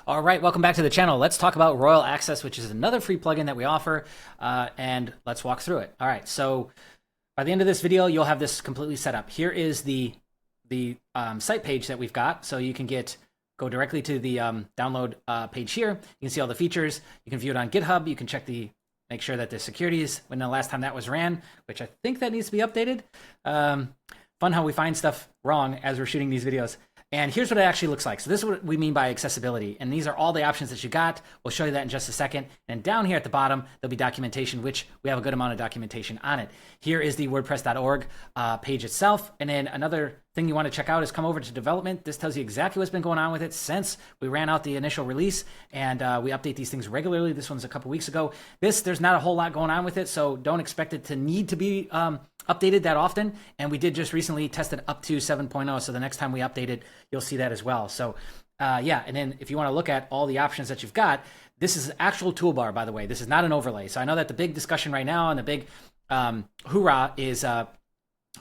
All right, welcome back to the channel. Let's talk about Royal Access, which is another free plugin that we offer, and let's walk through it. All right, so by the end of this video, you'll have this completely set up. Here is the site page that we've got, so you can go directly to the download page here. You can see all the features. You can view it on GitHub. You can make sure that the security is when the last time that was ran, which I think that needs to be updated. Fun how we find stuff wrong as we're shooting these videos. And here's what it actually looks like. So this is what we mean by accessibility. And these are all the options that you got. We'll show you that in just a second. And down here at the bottom, there'll be documentation, which we have a good amount of documentation on it. Here is the WordPress.org page itself. And then another thing you want to check out is come over to development. This tells you exactly what's been going on with it since we ran out the initial release. And we update these things regularly. This one's a couple weeks ago. There's not a whole lot going on with it, so don't expect it to need to be updated that often. And we did just recently test it up to 7.0. So the next time we update it, you'll see that as well. So yeah, and then if you want to look at all the options that you've got, this is an actual toolbar, by the way. This is not an overlay. So I know that the big discussion right now and the big hoorah is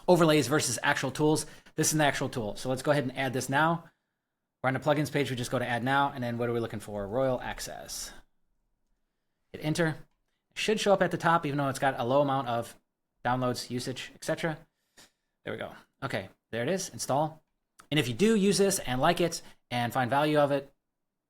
overlays versus actual tools. This is an actual tool. So let's go ahead and add this now. We're on the plugins page. We just go to add now. And then what are we looking for? Royal Access. Hit enter. It should show up at the top, even though it's got a low amount of downloads, usage, etc. There we go. Okay, there it is. Install. And if you do use this and like it and find value of it,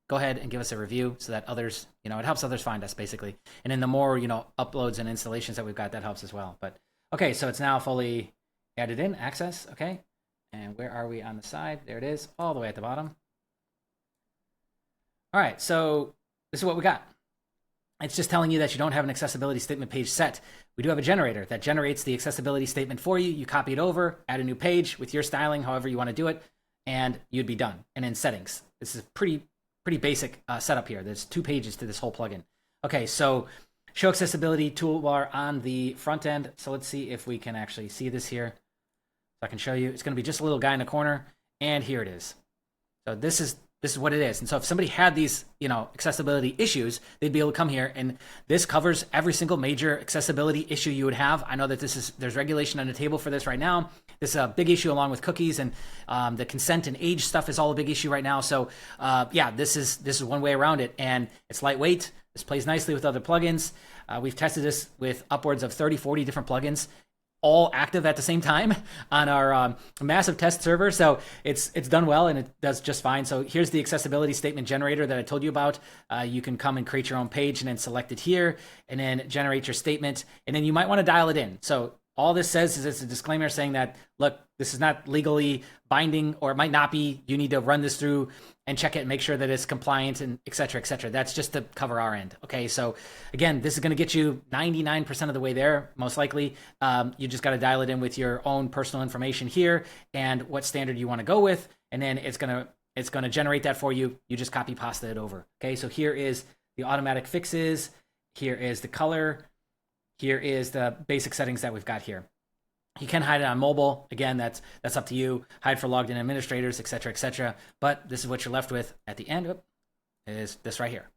go ahead and give us a review so that others, it helps others find us basically. And then the more, uploads and installations that we've got, that helps as well. But okay, so it's now fully added in, access. Okay. And where are we on the side? There it is, all the way at the bottom. All right, so this is what we got. It's just telling you that you don't have an accessibility statement page set. We do have a generator that generates the accessibility statement for you. You copy it over, add a new page with your styling, however you want to do it, and you'd be done. And in settings, this is pretty basic setup here. There's 2 pages to this whole plugin. Okay, so show accessibility toolbar on the front end. So let's see if we can actually see this here. So I can show you. It's going to be just a little guy in the corner, and here it is. So this is what it is. And so if somebody had these, accessibility issues, they'd be able to come here, and this covers every single major accessibility issue you would have. I know that there's regulation on the table for this right now. This is a big issue along with cookies, and the consent and age stuff is all a big issue right now. So yeah, this is one way around it, and it's lightweight. This plays nicely with other plugins. We've tested this with upwards of 30, 40 different plugins, all active at the same time on our massive test server. So it's done well, and it does just fine. So here's the accessibility statement generator that I told you about. You can come and create your own page and then select it here and then generate your statement. And then you might want to dial it in. So all this says is it's a disclaimer saying that, look, this is not legally binding, or it might not be. You need to run this through and check it and make sure that it's compliant and et cetera, et cetera. That's just to cover our end. Okay, so again, this is going to get you 99% of the way there, most likely. You just got to dial it in with your own personal information here and what standard you want to go with, and then it's going to generate that for you. You just copy pasta it over. Okay, so here is the automatic fixes. Here is the color. Here is the basic settings that we've got here. You can hide it on mobile. Again, that's up to you. Hide for logged in administrators, et cetera, et cetera. But this is what you're left with at the end. Is this right here.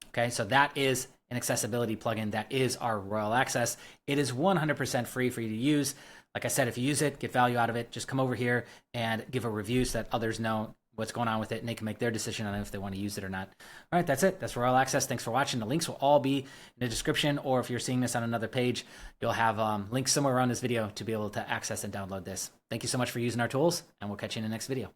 Okay, so that is an accessibility plugin. That is our Royal Access. It is 100% free for you to use. Like I said, if you use it, get value out of it, just come over here and give a review so that others know what's going on with it, and they can make their decision on if they want to use it or not. All right, that's it. That's Royal Access. Thanks for watching. The links will all be in the description, or if you're seeing this on another page, you'll have links somewhere around this video to be able to access and download this. Thank you so much for using our tools, and we'll catch you in the next video.